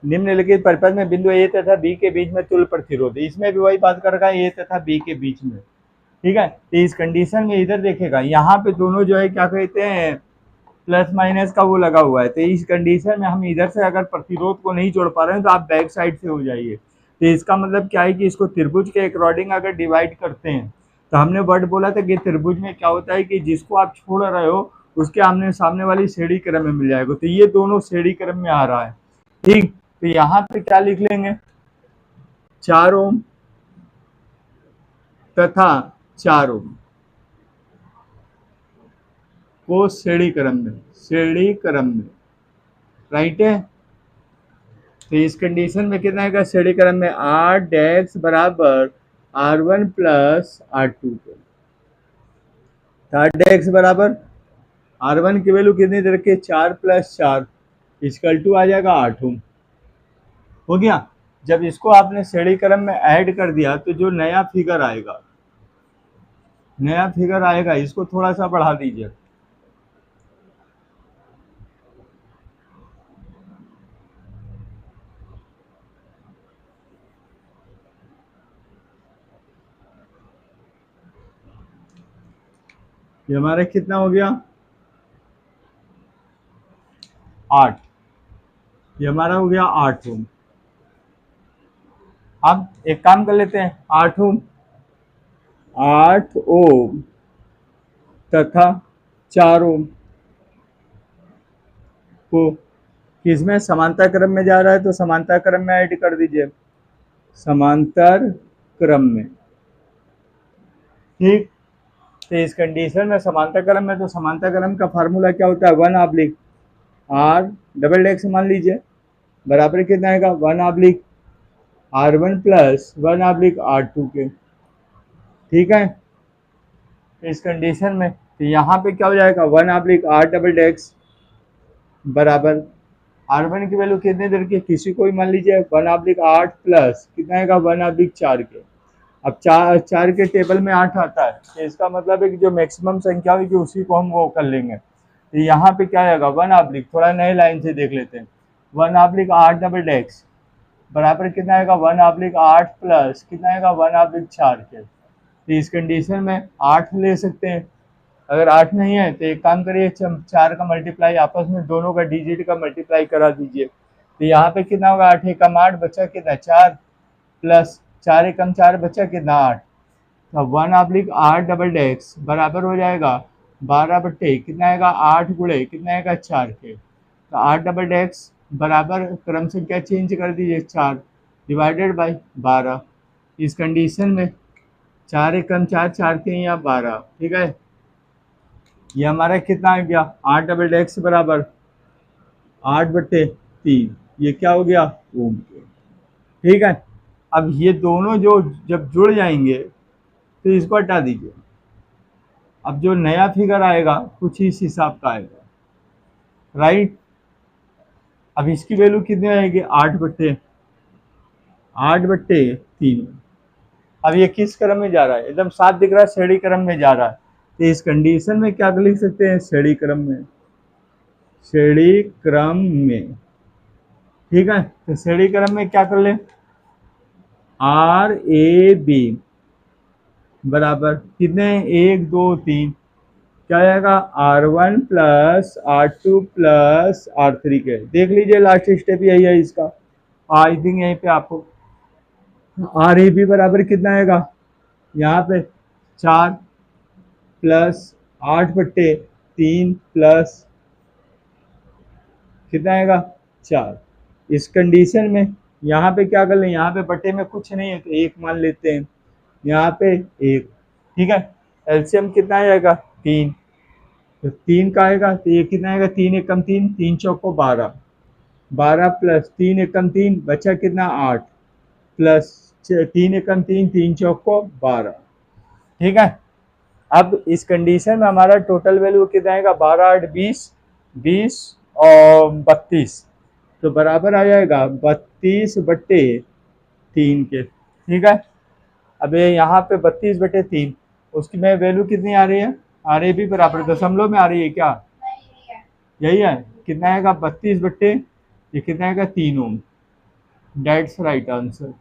निम्नलिखित परिपथ में बिंदु ए तथा बी के बीच में तुल्य प्रतिरोध, इसमें भी वही बात कर रखा है ए तथा बी के बीच में, ठीक है। तो इस कंडीशन में इधर देखेगा यहाँ पे दोनों जो है क्या कहते हैं प्लस माइनस का वो लगा हुआ है, तो इस कंडीशन में हम इधर से अगर प्रतिरोध को नहीं जोड़ पा रहे हैं तो आप बैक साइड से हो जाइए। तो इसका मतलब क्या है कि इसको त्रिभुज के अकॉर्डिंग अगर डिवाइड करते हैं तो हमने वर्ड बोला था कि त्रिभुज में क्या होता है कि जिसको आप छोड़ रहे हो उसके आमने सामने वाली श्रेणी क्रम में मिल जाएगा, तो ये दोनों श्रेणी क्रम में आ रहा है, ठीक। तो यहाँ पे क्या लिख लेंगे 4 ओम तथा 4 ओम को श्रेणी क्रम में राइट है। तो इस कंडीशन में कितना आएगा श्रेणी क्रम में 8x बराबर R1 प्लस R2 के, 8x बराबर R1 की वैल्यू कितनी दे रखी है 4 प्लस 4 इक्वल टू आ जाएगा 8 ओम, हो गया। जब इसको आपने श्रेणी क्रम में ऐड कर दिया तो जो नया फिगर आएगा इसको थोड़ा सा बढ़ा दीजिए, ये हमारा कितना हो गया 8, ये हमारा हो गया 8 ओम। अब एक काम कर लेते हैं 8 ओम तथा 4 ओम को किसमें समांतर क्रम में जा रहा है तो समांतर क्रम में ऐड कर दीजिए, समांतर क्रम में, ठीक। तो इस कंडीशन में समांतर क्रम में तो समांतर क्रम का फार्मूला क्या होता है 1/r मान लीजिए बराबर कितना आएगा 1/r1 प्लस 1/r2 के, ठीक है। तो इस कंडीशन में तो यहाँ पे क्या हो जाएगा 1/r बराबर R1 की वैल्यू कितने दे रखी है किसी को भी मान लीजिए 1/8 प्लस कितना आएगा 1/4 के। अब 4 के टेबल में 8 आता है तो इसका मतलब है कि जो मैक्सिमम संख्या होगी उसी को हम वो कर लेंगे। तो यहाँ पे क्या आएगा 1/, थोड़ा नए लाइन से देख लेते हैं 1/8 बराबर कितना आएगा 1/8 प्लस कितना आएगा 1/4 के। तो इस कंडीशन में 8 ले सकते हैं, अगर 8 नहीं है तो एक काम करिए 4 का मल्टीप्लाई आपस में दोनों का डिजिट का मल्टीप्लाई करा दीजिए। तो यहाँ पे कितना होगा 8 एकम 8 बचा कितना 4 प्लस 4 एकम 4 बचा कितना 8, तो 1/8 बराबर हो जाएगा 12 बट्टे कितना आएगा 8 गुणे कितना आएगा 4 के। तो 8 बराबर क्रम संख्या चेंज कर दीजिए 4 डिवाइडेड बाई 12। इस कंडीशन में 4 एकम 4 4 के यहाँ 12, ठीक है। ये हमारा कितना आ गया 8 बराबर 8/3, ये क्या हो गया ओम के, ठीक है। अब ये दोनों जो जब जुड़ जाएंगे तो इसको हटा दीजिए, अब जो नया फिगर आएगा कुछ इस हिसाब का आएगा, राइट। अब इसकी वैल्यू कितनी आएगी 8/3। अब ये किस क्रम में जा रहा है एकदम साफ दिख रहा है श्रेणी क्रम में जा रहा है। तो इस कंडीशन में क्या लिख सकते हैं श्रेणी क्रम में, ठीक है। तो श्रेणी क्रम में क्या कर ले RAB बराबर कितने 1 2 3 क्या आएगा R1 plus R2 plus R3 के। देख लीजिए लास्ट स्टेप यही है इसका, आई थिंक यहीं पे आपको RAB बराबर कितना आएगा यहाँ पे 4 प्लस 8/3 प्लस कितना आएगा 4। इस कंडीशन में यहाँ पे क्या कर लें यहाँ पे बट्टे में कुछ नहीं है तो 1 मान लेते हैं, यहाँ पे 1, ठीक है। एलसीएम कितना आएगा 3, तो 3 का आएगा तो ये कितना आएगा 3 एकम 3 3 चौको 12, 12 प्लस 3 एकम 3 बचा कितना 8 प्लस 3 एकम 3 3 चौको 12, ठीक है। अब इस कंडीशन में हमारा टोटल वैल्यू कितना आएगा 12 8 20 और 32, तो बराबर आ जाएगा 32/3 के, ठीक है। अब ये यहाँ पे 32/3 उसकी में वैल्यू कितनी आ रही है RAB बराबर दशमलव में आ रही है क्या, यही है कितना आएगा 32 बट्टे ये कितना आएगा 3 ओम, दैट्स राइट आंसर।